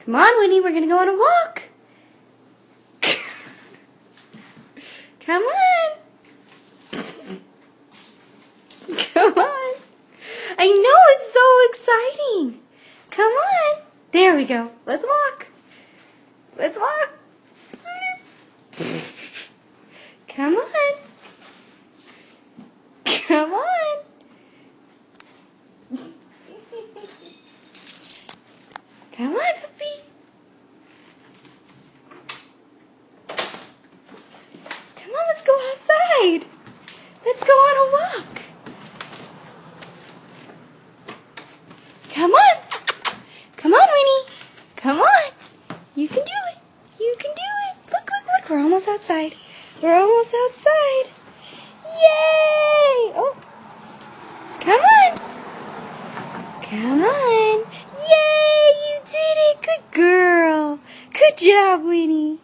Come on, Winnie, we're going to go on a walk. Come on. Come on. I know, it's so exciting. Come on. There we go. Let's walk. Let's walk. Come on. Come on. Come on, puppy. Come on, let's go outside. Let's go on a walk. Come on. Come on, Winnie. Come on. You can do it. You can do it. Look, look, look. We're almost outside. We're almost outside. Yay! Oh. Come on. Come on. Yay! You did it. Good girl. Good job, Winnie.